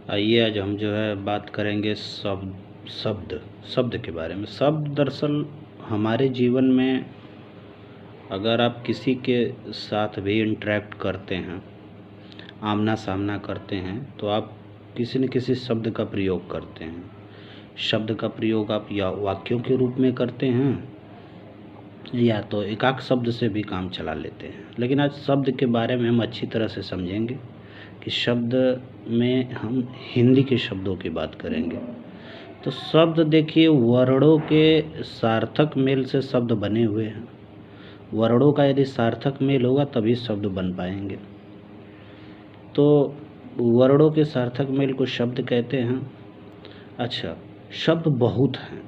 आइए आज हम जो है बात करेंगे शब्द शब्द के बारे में। शब्द दरअसल हमारे जीवन में अगर आप किसी के साथ भी इंटरेक्ट करते हैं, आमना सामना करते हैं, तो आप किसी न किसी शब्द का प्रयोग करते हैं। शब्द का प्रयोग आप या वाक्यों के रूप में करते हैं या तो एकाक शब्द से भी काम चला लेते हैं। लेकिन आज शब्द के बारे में हम अच्छी तरह से समझेंगे कि शब्द में हम हिंदी के शब्दों की बात करेंगे। तो शब्द देखिए, वर्णों के सार्थक मेल से शब्द बने हुए हैं। वर्णों का यदि सार्थक मेल होगा तभी शब्द बन पाएंगे। तो वर्णों के सार्थक मेल को शब्द कहते हैं। अच्छा, शब्द बहुत हैं,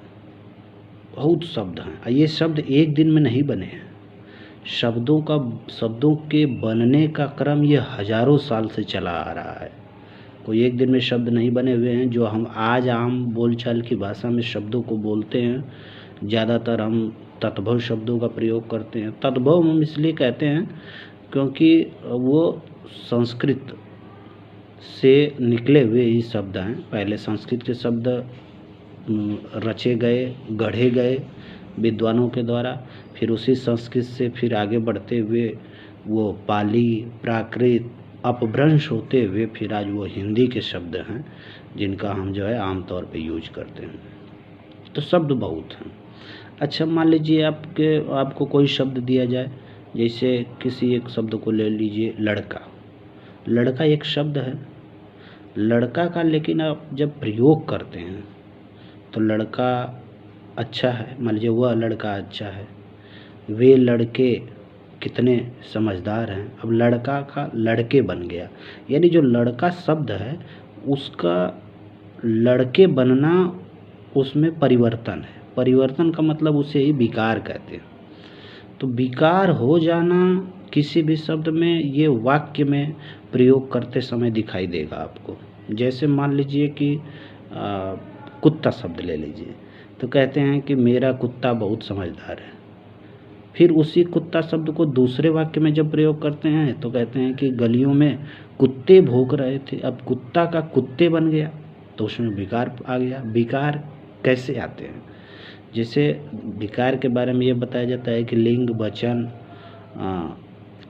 बहुत शब्द हैं। ये शब्द एक दिन में नहीं बने हैं। शब्दों के बनने का क्रम ये हजारों साल से चला आ रहा है। कोई एक दिन में शब्द नहीं बने हुए हैं। जो हम आज आम बोलचाल की भाषा में शब्दों को बोलते हैं, ज़्यादातर हम तद्भव शब्दों का प्रयोग करते हैं। तद्भव हम इसलिए कहते हैं क्योंकि वो संस्कृत से निकले हुए ही शब्द हैं। पहले संस्कृत के शब्द रचे गए, गढ़े गए विद्वानों के द्वारा, फिर उसी संस्कृत से फिर आगे बढ़ते हुए वो पाली, प्राकृत, अपभ्रंश होते हुए फिर आज वो हिंदी के शब्द हैं जिनका हम जो है आम तौर पे यूज करते हैं। तो शब्द बहुत हैं। अच्छा, मान लीजिए आपको कोई शब्द दिया जाए, जैसे किसी एक शब्द को ले लीजिए, लड़का। लड़का एक शब्द है। लड़का का लेकिन आप जब प्रयोग करते हैं तो लड़का अच्छा है, मान लीजिए वह लड़का अच्छा है, वे लड़के कितने समझदार हैं। अब लड़का का लड़के बन गया, यानी जो लड़का शब्द है उसका लड़के बनना, उसमें परिवर्तन है। परिवर्तन का मतलब उसे ही विकार कहते हैं। तो विकार हो जाना किसी भी शब्द में ये वाक्य में प्रयोग करते समय दिखाई देगा आपको। जैसे मान लीजिए कि कुत्ता शब्द ले लीजिए, तो कहते हैं कि मेरा कुत्ता बहुत समझदार है। फिर उसी कुत्ता शब्द को दूसरे वाक्य में जब प्रयोग करते हैं तो कहते हैं कि गलियों में कुत्ते भौंक रहे थे। अब कुत्ता का कुत्ते बन गया तो उसमें विकार आ गया। विकार कैसे आते हैं? जैसे विकार के बारे में ये बताया जाता है कि लिंग, वचन,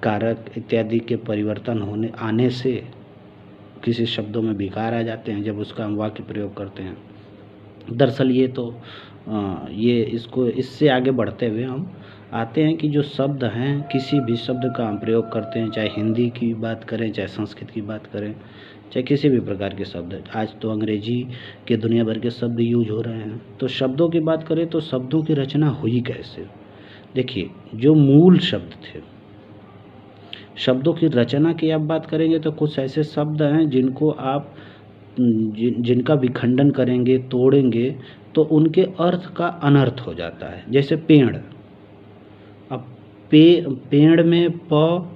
कारक इत्यादि के परिवर्तन आने से किसी शब्दों में विकार आ जाते हैं जब उसका हम वाक्य प्रयोग करते हैं। दरअसल इससे आगे बढ़ते हुए हम आते हैं कि जो शब्द हैं, किसी भी शब्द का हम प्रयोग करते हैं, चाहे हिंदी की बात करें, चाहे संस्कृत की बात करें, चाहे किसी भी प्रकार के शब्द। आज तो अंग्रेजी के दुनिया भर के शब्द यूज हो रहे हैं। तो शब्दों की बात करें तो शब्दों की रचना हुई कैसे? देखिए, जो मूल शब्द थे, शब्दों की रचना की आप बात करेंगे तो कुछ ऐसे शब्द हैं जिनको आप जिनका विखंडन करेंगे, तोड़ेंगे तो उनके अर्थ का अनर्थ हो जाता है। जैसे पेड़। अब पेड़ में प,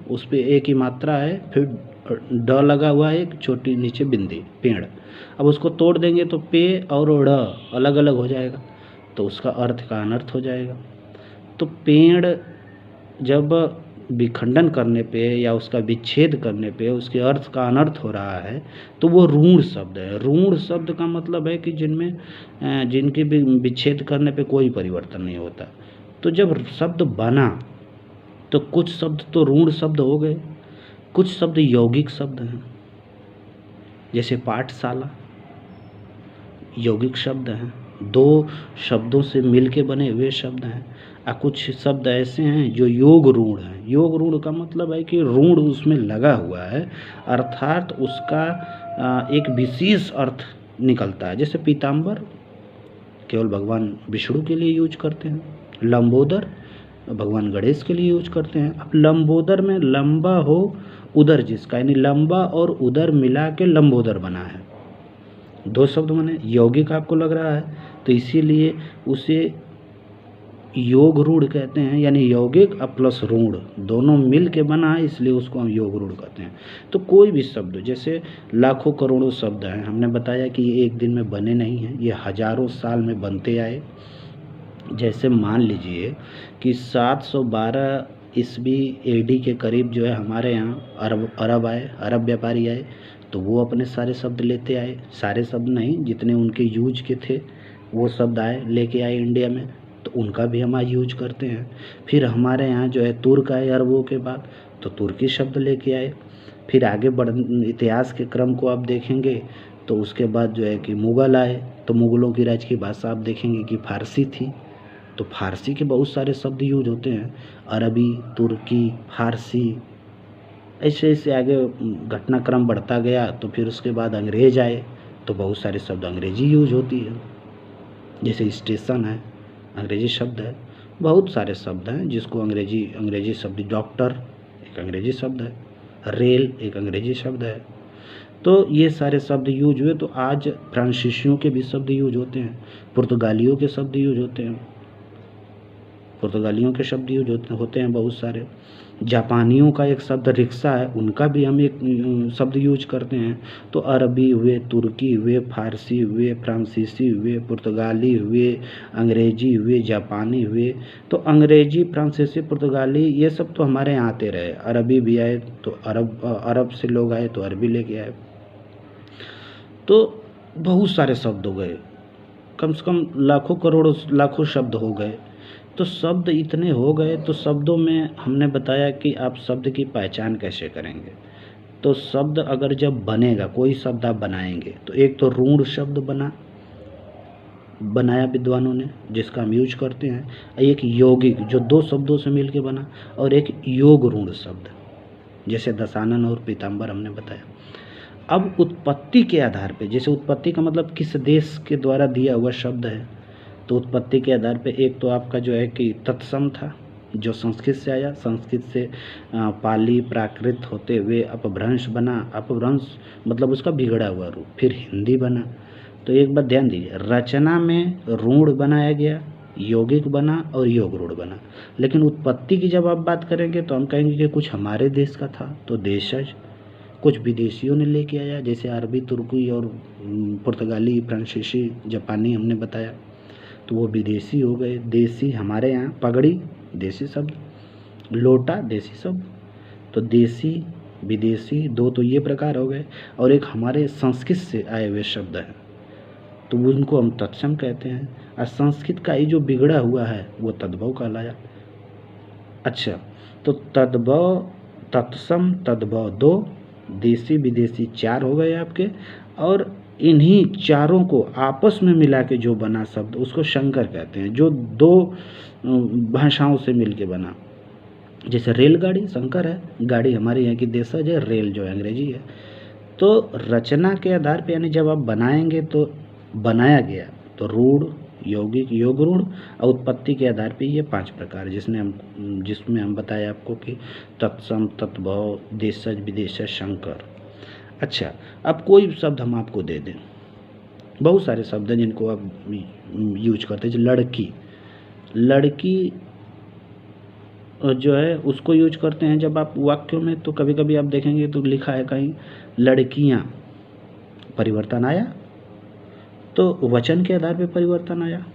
उस पे एक ही मात्रा है, फिर ड लगा हुआ है, एक छोटी नीचे बिंदी, पेड़। अब उसको तोड़ देंगे तो पे और ड़ अलग अलग हो जाएगा, तो उसका अर्थ का अनर्थ हो जाएगा। तो पेड़ जब विखंडन करने पे या उसका विच्छेद करने पे उसके अर्थ का अनर्थ हो रहा है तो वो रूढ़ शब्द है। रूढ़ शब्द का मतलब है कि जिनके विच्छेद करने पे कोई परिवर्तन नहीं होता। तो जब शब्द बना तो कुछ शब्द तो रूढ़ शब्द हो गए, कुछ शब्द यौगिक शब्द हैं। जैसे पाठशाला यौगिक शब्द हैं, दो शब्दों से मिल के बने हुए शब्द हैं। कुछ शब्द ऐसे हैं जो योग रूढ़ हैं। योग रूढ़ का मतलब है कि रूढ़ उसमें लगा हुआ है, अर्थात उसका एक विशेष अर्थ निकलता है। जैसे पीताम्बर केवल भगवान विष्णु के लिए यूज करते हैं, लंबोदर भगवान गणेश के लिए यूज करते हैं। अब लंबोदर में लंबा हो उदर जिसका, यानी लंबा और उदर मिला के लंबोदर बना है। दो शब्द बने, यौगिक आपको लग रहा है तो इसीलिए उसे योग रूढ़ कहते हैं, यानी यौगिक प्लस रूढ़ दोनों मिल के बना है, इसलिए उसको हम योग रूढ़ कहते हैं। तो कोई भी शब्द, जैसे लाखों करोड़ों शब्द हैं, हमने बताया कि ये एक दिन में बने नहीं हैं, ये हजारों साल में बनते आए। जैसे मान लीजिए कि 712 ईस्वी AD के करीब जो है हमारे यहाँ अरब व्यापारी आए, तो वो अपने सारे शब्द लेते आए, सारे शब्द नहीं, जितने उनके यूज के थे वो शब्द लेके आए इंडिया में, तो उनका भी हम आज यूज करते हैं। फिर हमारे यहाँ जो है तुर्क आए अरबों के बाद, तो तुर्की शब्द लेके आए। फिर आगे इतिहास के क्रम को आप देखेंगे तो उसके बाद जो है कि मुग़ल आए, तो मुग़लों की राज की भाषा आप देखेंगे कि फ़ारसी थी, तो फ़ारसी के बहुत सारे शब्द यूज होते हैं, अरबी, तुर्की, फ़ारसी, ऐसे ऐसे आगे घटनाक्रम बढ़ता गया। तो फिर उसके बाद अंग्रेज़ आए, तो बहुत सारे शब्द अंग्रेजी यूज होती है, जैसे स्टेशन है अंग्रेजी शब्द है, बहुत सारे शब्द हैं जिसको अंग्रेजी शब्द, डॉक्टर एक अंग्रेजी शब्द है, रेल एक अंग्रेजी शब्द है। तो ये सारे शब्द यूज हुए। तो आज फ्रांसीसियों के भी शब्द यूज होते हैं, पुर्तगालियों के शब्द यूज होते हैं, पुर्तगालियों के शब्द यूज होते हैं बहुत सारे। जापानियों का एक शब्द रिक्शा है, उनका भी हम एक शब्द यूज करते हैं। तो अरबी हुए, तुर्की हुए, फ़ारसी हुए, फ्रांसीसी हुए, पुर्तगाली हुए, अंग्रेजी हुए, जापानी हुए। तो अंग्रेजी, फ्रांसीसी, पुर्तगाली ये सब तो हमारे यहाँ आते रहे। अरबी भी आए तो अरब से लोग आए तो अरबी लेके आए। तो बहुत सारे शब्द हो गए, कम से कम लाखों करोड़ों लाखों शब्द हो गए। तो शब्द इतने हो गए, तो शब्दों में हमने बताया कि आप शब्द की पहचान कैसे करेंगे। तो शब्द अगर जब बनेगा, कोई शब्द आप बनाएंगे, तो एक तो रूढ़ शब्द बनाया विद्वानों ने जिसका हम यूज करते हैं, एक यौगिक जो दो शब्दों से मिलके बना, और एक योग रूढ़ शब्द जैसे दशानन और पीताम्बर हमने बताया। अब उत्पत्ति के आधार पे, जैसे उत्पत्ति का मतलब किस देश के द्वारा दिया हुआ शब्द है, तो उत्पत्ति के आधार पे एक तो आपका जो है कि तत्सम था जो संस्कृत से आया, संस्कृत से पाली प्राकृत होते हुए अपभ्रंश बना, अपभ्रंश मतलब उसका बिगड़ा हुआ रूप, फिर हिंदी बना। तो एक बात ध्यान दीजिए, रचना में रूढ़ बनाया गया, यौगिक बना और योग रूढ़ बना। लेकिन उत्पत्ति की जब आप बात करेंगे तो हम कहेंगे कि कुछ हमारे देश का था तो देशज, कुछ विदेशियों ने लेके आया, जैसे अरबी, तुर्की और पुर्तगाली, फ्रांसीसी, जापानी हमने बताया, तो वो विदेशी हो गए। देसी हमारे यहाँ पगड़ी देसी शब्द, लोटा देसी शब्द, तो देसी विदेशी दो तो ये प्रकार हो गए। और एक हमारे संस्कृत से आए हुए शब्द हैं, तो उनको हम तत्सम कहते हैं। और संस्कृत का ही जो बिगड़ा हुआ है वो तद्भव कहलाया। अच्छा, तो तद्भव, तत्सम, तद्भव दो, देसी विदेशी चार हो गए आपके, और इन्हीं चारों को आपस में मिला के जो बना शब्द उसको संकर कहते हैं, जो दो भाषाओं से मिलके बना। जैसे रेलगाड़ी संकर है, गाड़ी हमारे यहाँ की देशज है, रेल जो है अंग्रेजी है। तो रचना के आधार पे, यानी जब आप बनाएंगे तो बनाया गया तो रूढ़, यौगिक, योग रूढ़, और उत्पत्ति के आधार पे ये 5 प्रकार जिसमें हम बताया आपको कि तत्सम, तद्भव, देशज, विदेशज, संकर। अच्छा, अब कोई शब्द हम आपको दे दें, बहुत सारे शब्द हैं जिनको आप यूज करते हैं। लड़की, लड़की जो है उसको यूज करते हैं जब आप वाक्यों में, तो कभी कभी आप देखेंगे तो लिखा है कहीं लड़कियां, परिवर्तन आया, तो वचन के आधार पे परिवर्तन आया।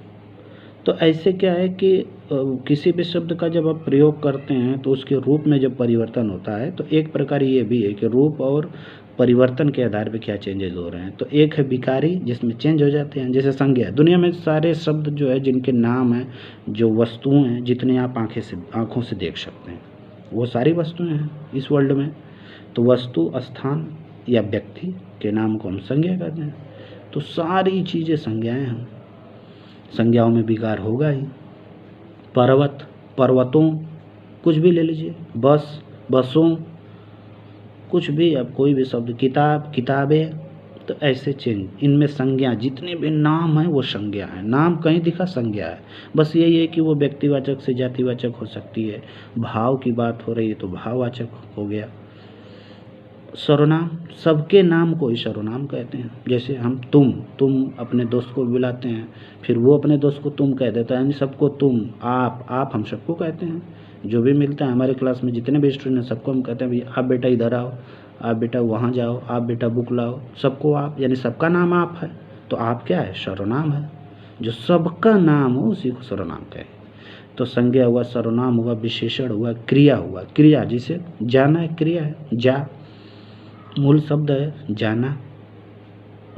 तो ऐसे क्या है कि किसी भी शब्द का जब आप प्रयोग करते हैं तो उसके रूप में जब परिवर्तन होता है, तो एक प्रकार ये भी है कि रूप और परिवर्तन के आधार पे क्या चेंजेस हो रहे हैं। तो एक है विकारी जिसमें चेंज हो जाते हैं, जैसे संज्ञा। दुनिया में सारे शब्द जो है जिनके नाम हैं, जो वस्तुएं हैं, जितने आप आँखों से देख सकते हैं, वो सारी वस्तुएं हैं इस वर्ल्ड में। तो वस्तु, स्थान या व्यक्ति के नाम को हम संज्ञा कहते हैं। तो सारी चीज़ें संज्ञाएं हैं, संज्ञाओं में विकार होगा ही। पर्वत, पर्वतों, कुछ भी ले लीजिए, बस, बसों, कुछ भी, अब कोई भी शब्द, किताब, किताबें, तो ऐसे चेंज। इनमें संज्ञा, जितने भी नाम हैं वो संज्ञा है। नाम कहीं दिखा संज्ञा है। बस यही है कि वो व्यक्तिवाचक से जातिवाचक हो सकती है, भाव की बात हो रही है तो भाववाचक हो गया। सर्वनाम, सबके नाम को ही सर्वनाम कहते हैं। जैसे हम तुम अपने दोस्त को बुलाते हैं, फिर वो अपने दोस्त को तुम कह देता है, यानी सबको तुम, आप हम सबको कहते हैं। जो भी मिलता है हमारे क्लास में, जितने भी स्टूडेंट हैं सबको हम कहते हैं भाई आप बेटा इधर आओ, आप बेटा वहाँ जाओ, आप बेटा बुक लाओ, सबको आप, यानी सबका नाम आप है। तो आप क्या है? सर्वनाम है। जो सबका नाम हो उसी को सर्वनाम कहे। तो संज्ञा हुआ, सर्वनाम हुआ, विशेषण हुआ, क्रिया हुआ। क्रिया जिसे जाना है, क्रिया है। जा मूल शब्द है जाना,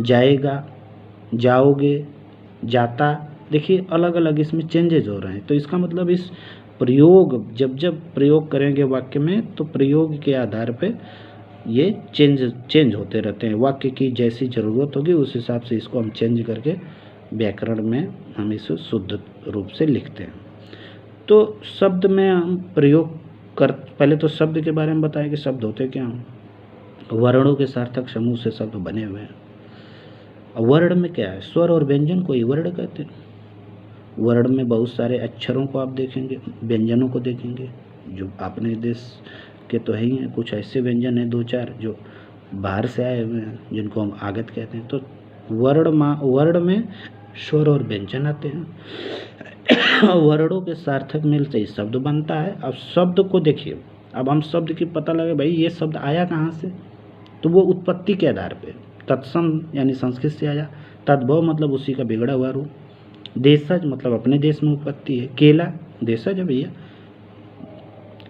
जाएगा, जाओगे, जाता। देखिए अलग अलग इसमें चेंजेज हो रहे हैं। तो इसका मतलब इस प्रयोग जब जब प्रयोग करेंगे वाक्य में, तो प्रयोग के आधार पे ये चेंज होते रहते हैं। वाक्य की जैसी ज़रूरत होगी उस हिसाब से इसको हम चेंज करके व्याकरण में हम इसे शुद्ध रूप से लिखते हैं। तो शब्द में हम प्रयोग कर, पहले तो शब्द के बारे में बताएं कि शब्द होते क्या हैं। वर्णों के सार्थक समूह से शब्द बने हुए हैं। वर्ण में क्या है, स्वर और व्यंजन को ही वर्ण कहते हैं। वर्ण में बहुत सारे अक्षरों को आप देखेंगे, व्यंजनों को देखेंगे, जो अपने देश के तो है ही हैं, कुछ ऐसे व्यंजन हैं 2-4 जो बाहर से आए हुए हैं जिनको हम आगत कहते हैं। तो वर्ण में स्वर और व्यंजन आते हैं। वर्णों के सार्थक मेल से ही शब्द बनता है। अब शब्द को देखिए, अब हम शब्द की पता लगे भाई ये शब्द आया कहाँ से, तो वो उत्पत्ति के आधार पे तत्सम यानी संस्कृत से आया, तद्भव मतलब उसी का बिगड़ा हुआ रूप, देशज मतलब अपने देश में उत्पत्ति है, केला देशज है भैया,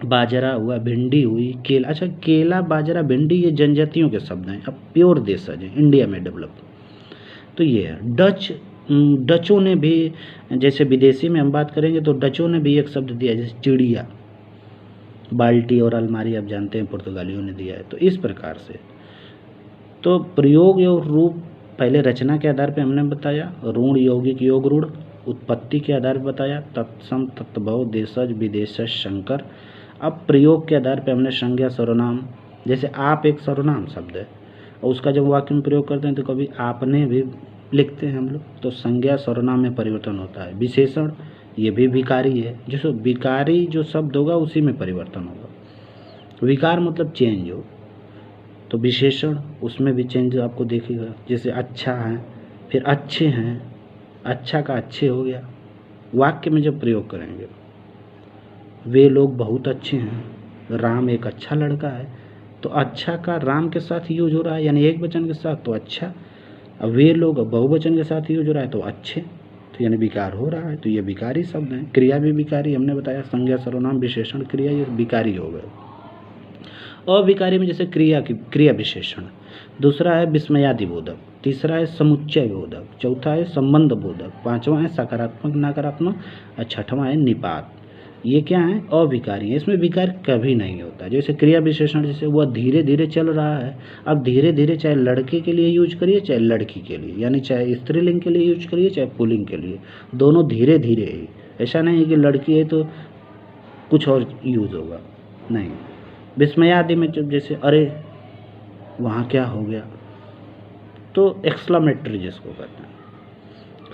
बाजरा हुआ, भिंडी हुई, केला। अच्छा केला, बाजरा, भिंडी ये जनजातियों के शब्द हैं, अब प्योर देशज है, इंडिया में डेवलप। तो ये है। डचों ने भी, जैसे विदेशी में हम बात करेंगे तो डचों ने भी एक शब्द दिया, जैसे चिड़िया, बाल्टी और अलमारी आप जानते हैं पुर्तगालियों ने दिया है। तो इस प्रकार से तो प्रयोग और रूप पहले रचना के आधार पे हमने बताया, ऋण यौगिक योग रूढ़ उत्पत्ति के आधार पर बताया, तत्सम तत्भव देशज विदेशज शंकर। अब प्रयोग के आधार पे हमने संज्ञा सर्वनाम, जैसे आप एक सर्वनाम शब्द है और उसका जब वाक्य में प्रयोग करते हैं तो कभी आपने भी लिखते हैं हम लोग, तो संज्ञा सर्वनाम में परिवर्तन होता है। विशेषण ये भी विकारी है, जिसको विकारी जो शब्द होगा उसी में परिवर्तन होगा। विकार मतलब चेंज हो, तो विशेषण उसमें भी चेंज आपको दिखेगा। जैसे अच्छा है, फिर अच्छे हैं, अच्छा का अच्छे हो गया। वाक्य में जब प्रयोग करेंगे, वे लोग बहुत अच्छे हैं, राम एक अच्छा लड़का है, तो अच्छा का राम के साथ यूज हो रहा है यानी एक वचन के साथ, तो अच्छा। अब वे लोग बहुवचन के साथ यूज हो रहा है तो अच्छे, तो यानी विकार हो रहा है। तो ये विकारी शब्द हैं। क्रिया भी विकारी, हमने बताया संज्ञा सर्वनाम विशेषण क्रिया ये विकारी हो गए। अविकारी में जैसे क्रिया विशेषण, दूसरा है विस्मयादि बोधक, तीसरा है समुच्चय बोधक, चौथा है संबंध बोधक, पांचवा है सकारात्मक नकारात्मक और छठवां है निपात। ये क्या है, अविकारी है। इसमें विकार कभी नहीं होता। जैसे क्रिया विशेषण, जैसे वह धीरे धीरे चल रहा है, अब धीरे धीरे चाहे लड़के के लिए यूज करिए चाहे लड़की के लिए, यानी चाहे स्त्रीलिंग के लिए यूज करिए चाहे पुल्लिंग के लिए, दोनों धीरे धीरे ही। ऐसा नहीं है कि लड़की है तो कुछ और यूज होगा, नहीं। विस्मयादि में जब जैसे अरे वहाँ क्या हो गया, तो एक्सक्लेमेटरी जिसको कहते हैं।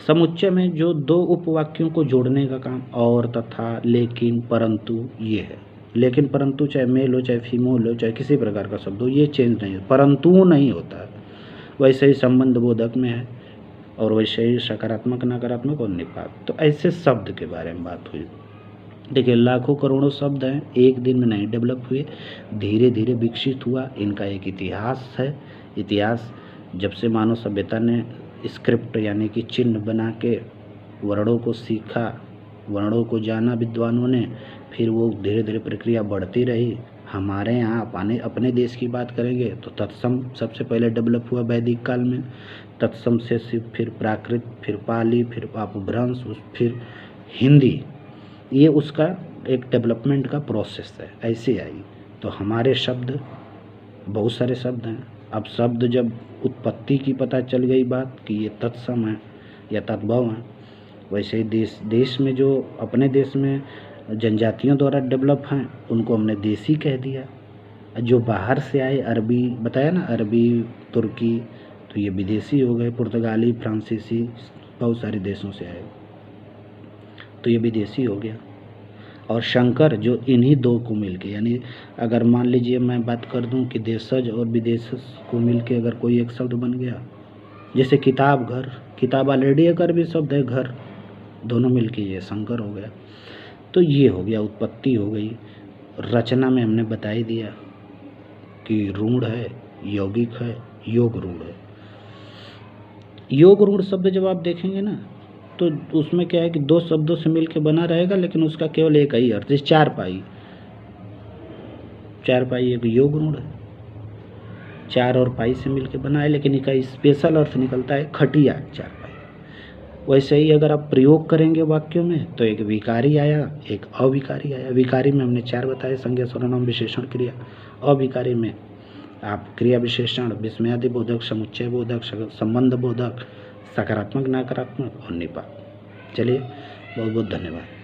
समुच्चय में जो दो उपवाक्यों को जोड़ने का काम, और, तथा, लेकिन, परंतु ये है। लेकिन परंतु चाहे मेल हो चाहे फीमेल हो चाहे किसी प्रकार का शब्द हो, ये चेंज नहीं है, परंतु नहीं होता है। वैसे ही संबंध बोधक में है, और वैसे ही सकारात्मक नकारात्मक और निपात। तो ऐसे शब्द के बारे में बात हुई। देखिए लाखों करोड़ों शब्द हैं, एक दिन में नहीं डेवलप हुए, धीरे धीरे विकसित हुआ। इनका एक इतिहास है। इतिहास जब से मानव सभ्यता ने स्क्रिप्ट यानी कि चिन्ह बना के वर्णों को सीखा, वर्णों को जाना विद्वानों ने, फिर वो धीरे धीरे प्रक्रिया बढ़ती रही। हमारे यहाँ अपने देश की बात करेंगे तो तत्सम सबसे पहले डेवलप हुआ वैदिक काल में। तत्सम से फिर प्राकृत, फिर पाली, फिर अपभ्रंश, फिर हिंदी। ये उसका एक डेवलपमेंट का प्रोसेस है, ऐसे आई। तो हमारे शब्द बहुत सारे शब्द हैं। अब शब्द जब उत्पत्ति की पता चल गई बात कि ये तत्सम है या तद्भव है, वैसे ही देश में जो अपने देश में जनजातियों द्वारा डेवलप हैं उनको हमने देसी कह दिया। जो बाहर से आए, अरबी बताया ना, अरबी, तुर्की, तो ये विदेशी हो गए। पुर्तगाली, फ्रांसीसी, बहुत सारे देशों से आए, तो ये विदेशी हो गया। और शंकर जो इन्हीं दो को मिलके, यानी अगर मान लीजिए मैं बात कर दूं कि देशज और विदेशज को मिलके अगर कोई एक शब्द बन गया, जैसे किताब, घर, किताब ऑलरेडी एक अरबी शब्द है, घर, दोनों मिलके ये शंकर हो गया। तो ये हो गया, उत्पत्ति हो गई। रचना में हमने बता ही दिया कि रूढ़ है, यौगिक है, योग रूढ़ है। योग रूढ़ शब्द जब आप देखेंगे ना, तो उसमें क्या है कि दो शब्दों से मिल के बना रहेगा, लेकिन उसका केवल एक ही अर्थ। जैसे चारपाई, चारपाई एक योग गुण है, चार और पाई से मिल के बना है, लेकिन इसका स्पेशल अर्थ निकलता है खटिया, चारपाई। वैसे ही अगर आप प्रयोग करेंगे वाक्यों में तो एक विकारी आया, एक अविकारी आया। विकारी में हमने चार बताए, संज्ञा सर्वनाम विशेषण क्रिया। अविकारी में आप क्रिया विशेषण, विस्मयादि बोधक, समुच्चय बोधक, संबंध बोधक, सकारात्मक, नकारात्मक और निपात। चलिए, बहुत बहुत धन्यवाद।